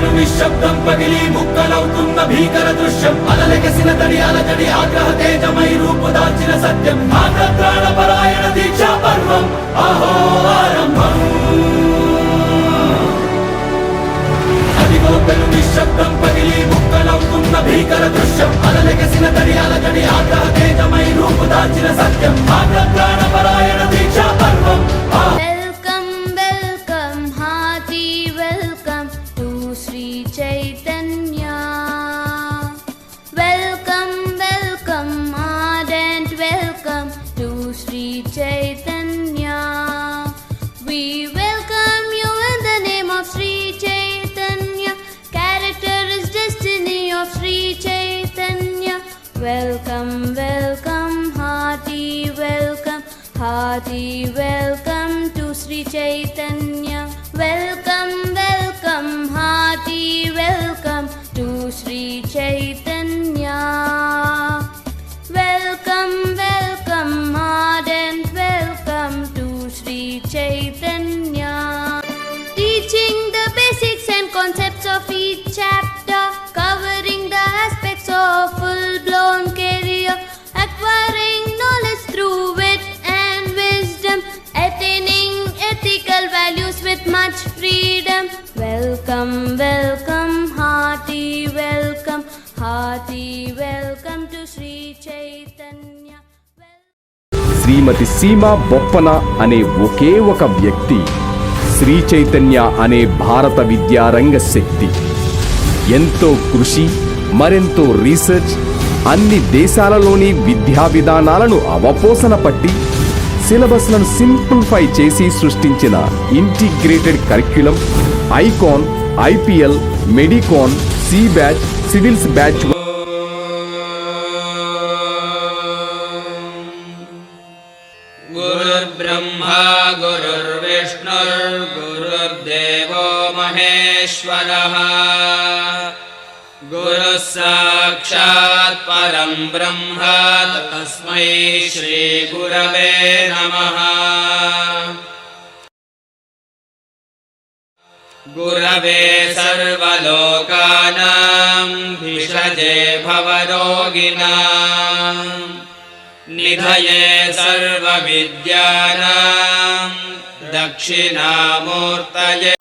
పెను నిశ్శబ్దం పగిలి ముక్కలవుతున్న భీకర దృశ్యం అలలెగసిన తడి అలజడి ఆగ్రహ తేజమై రూపుదాల్చిన సత్యం ఆగ్రహ పరాయణ దీక్షా పర్వం అహో ఆరంభం అదిగో పెను నిశ్శబ్దం పగిలి ముక్కలవుతున్న భీకర దృశ్యం అలలెగసిన తడి అలజడి ఆగ్రహ తేజమై రూపుదాల్చిన సత్యం ఆగ్రహ పరాయణ దీక్షా పర్వం Chaitanya. Welcome, welcome, ardent welcome to Sri Chaitanya. We welcome you in the name of Sri Chaitanya. Character is destiny of Sri Chaitanya. Welcome, welcome, hearty welcome to Sri Chaitanya. Welcome, welcome, hearty welcome to Sri Chaitanya. Welcome, welcome, ardent welcome to Sri Chaitanya. Teaching the basics and concepts of each chapter, covering the aspects of full-blown career, acquiring knowledge through wit and wisdom, attaining ethical values with much freedom. Welcome, welcome, hearty welcome to Sri Chaitanya. శ్రీమతి సీమా బొప్పన అనే ఒకే ఒక వ్యక్తి శ్రీ చైతన్య అనే భారత విద్యారంగ శక్తి. ఎంతో కృషి, మరెంతో research, అన్ని దేశాలలోని విద్యా విధానాలను అవపోసన పట్టి సిలబస్లను సింప్లిఫై చేసి సృష్టించిన integrated curriculum Icon, IPL, Medicon, C batch, civils batch. గురుర్బ్రహ్మా గురుర్విష్ణుర్గురుర్దేవో మహేశ్వరః గురుః సాక్షాత్ పరం బ్రహ్మ తస్మై శ్రీ గురవే నమః. గురవే సర్వలోకానాం భిషజే భవరోగిణాం నిధయే సర్వవిద్యానాం దక్షిణామూర్తయే.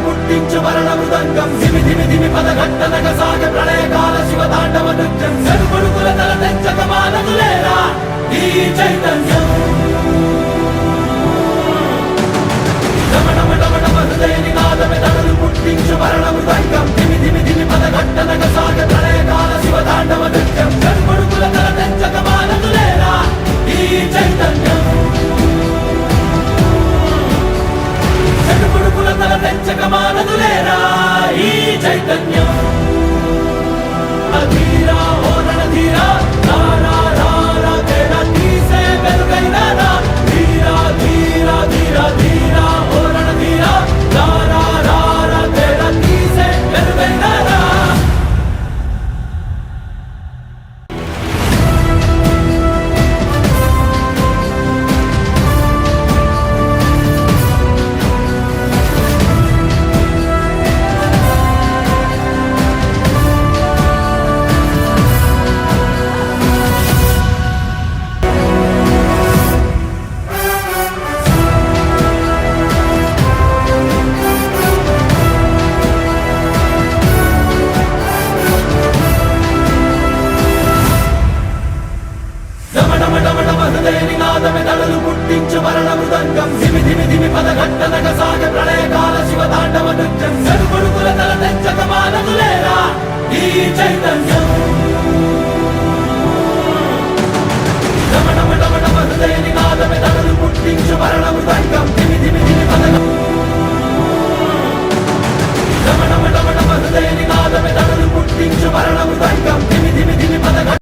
పుట్టించు వరణ మృదంగం ధిమి ధిమి ధిమి పదఘట్టనగ సాగ ప్రళయకాల శివ తాండవ నృత్యం సరుకొడుకుల తల తెంచక మానదులేరా ఈ చైతన్యం. పుట్టించు వరణ మృదంగం ధిమి ధిమి ధిమి పదఘట్టనగ సాగ ప్రళయకాల శివ తాండవ నృత్యం సరుకొడుకుల తల తెంచక మానదులేరా ఈ చైతన్యం. చెడుపుడుకుల తల తెంచక మానదులేరా ఈ చైతన్యం. ధీరా ఓ రణధీరా రారా రారా తేరా తీసే వెలుగైనా ధీరా ధీరా ధీరా ధీరా ఓ రణధీరా రారా రారా తేరా తీసే వెలుగైనా. పుట్టించు వరణ మృదంగం ధిమి ధిమి ధిమి పదఘట్టనగ సాగ ప్రళయకాల శివ తాండవ నృత్యం సరుకొడుకుల తల తెంచక మానదులేరా ఈ చైతన్యం.